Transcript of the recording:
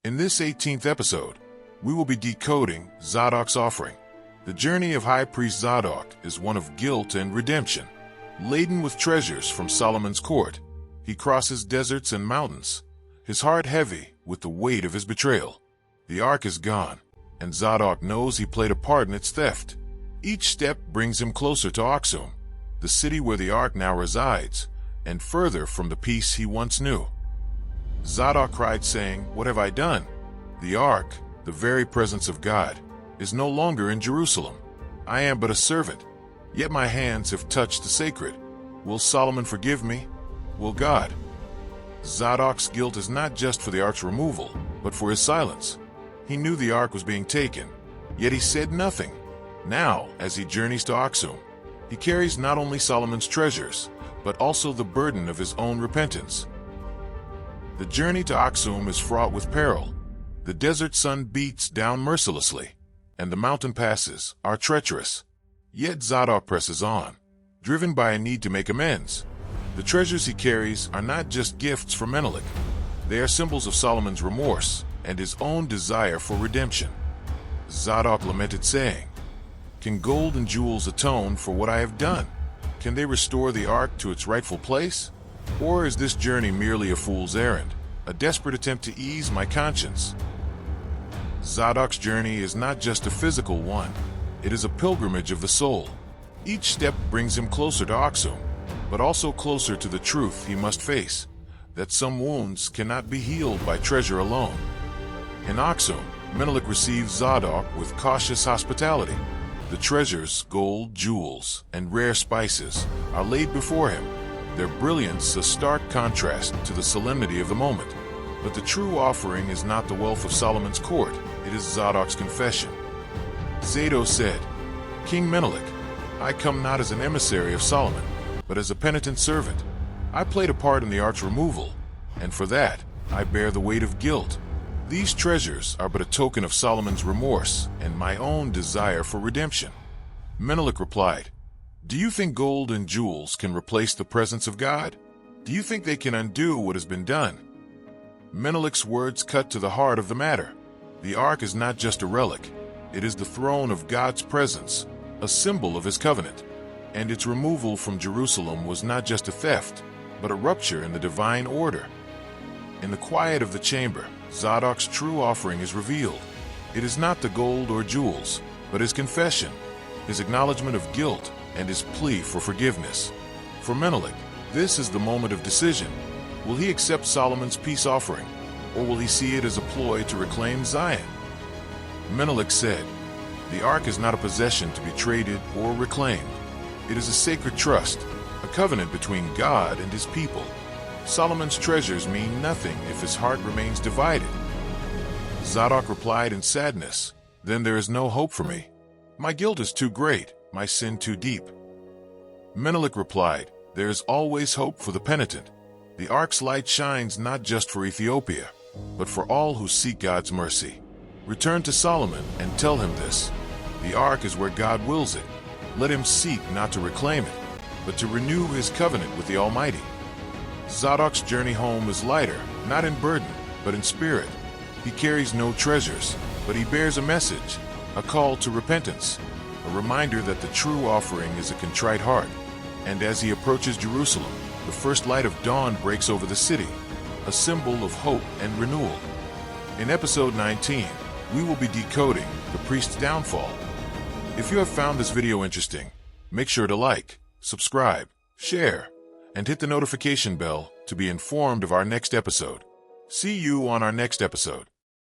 In this 18th episode, we will be decoding Zadok's offering. The journey of High Priest Zadok is one of guilt and redemption. Laden with treasures from Solomon's court, he crosses deserts and mountains, his heart heavy with the weight of his betrayal. The ark is gone, and Zadok knows he played a part in its theft. Each step brings him closer to Aksum, the city where the ark now resides, and further from the peace he once knew. Zadok cried, saying, "What have I done? The ark, the very presence of God, is no longer in Jerusalem. I am but a servant, yet my hands have touched the sacred. Will Solomon forgive me? Will God?" Zadok's guilt is not just for the ark's removal, but for his silence. He knew the ark was being taken, yet he said nothing. Now, as he journeys to Aksum, he carries not only Solomon's treasures, but also the burden of his own repentance. The journey to Aksum is fraught with peril. The desert sun beats down mercilessly, and the mountain passes are treacherous. Yet Zadok presses on, driven by a need to make amends. The treasures he carries are not just gifts from Menelik. They are symbols of Solomon's remorse and his own desire for redemption. Zadok lamented, saying, "Can gold and jewels atone for what I have done? Can they restore the ark to its rightful place? Or is this journey merely a fool's errand, a desperate attempt to ease my conscience?" Zadok's journey is not just a physical one. It is a pilgrimage of the soul. Each step brings him closer to Aksum, but also closer to the truth he must face, that some wounds cannot be healed by treasure alone. In Aksum, Menelik receives Zadok with cautious hospitality. The treasures, gold, jewels, and rare spices, are laid before him, their brilliance a stark contrast to the solemnity of the moment. But the true offering is not the wealth of Solomon's court, it is Zadok's confession. Zadok said, "King Menelik, I come not as an emissary of Solomon, but as a penitent servant. I played a part in the ark's removal, and for that I bear the weight of guilt. These treasures are but a token of Solomon's remorse and my own desire for redemption." Menelik replied, "Do you think gold and jewels can replace the presence of God? Do you think they can undo what has been done?" Menelik's words cut to the heart of the matter. The ark is not just a relic. It is the throne of God's presence, a symbol of his covenant. And its removal from Jerusalem was not just a theft, but a rupture in the divine order. In the quiet of the chamber, Zadok's true offering is revealed. It is not the gold or jewels, but his confession, his acknowledgement of guilt, and his plea for forgiveness. For Menelik, this is the moment of decision. Will he accept Solomon's peace offering, or will he see it as a ploy to reclaim Zion? Menelik said, "The ark is not a possession to be traded or reclaimed. It is a sacred trust, a covenant between God and his people. Solomon's treasures mean nothing if his heart remains divided." Zadok replied in sadness, "Then there is no hope for me. My guilt is too great, my sin too deep." Menelik replied, "There is always hope for the penitent. The ark's light shines not just for Ethiopia, but for all who seek God's mercy. Return to Solomon and tell him this. The ark is where God wills it. Let him seek not to reclaim it, but to renew his covenant with the Almighty." Zadok's journey home is lighter, not in burden, but in spirit. He carries no treasures, but he bears a message, a call to repentance, a reminder that the true offering is a contrite heart. And as he approaches Jerusalem, the first light of dawn breaks over the city, a symbol of hope and renewal. In episode 19, we will be decoding the priest's downfall. If you have found this video interesting, make sure to like, subscribe, share, and hit the notification bell to be informed of our next episode. See you on our next episode.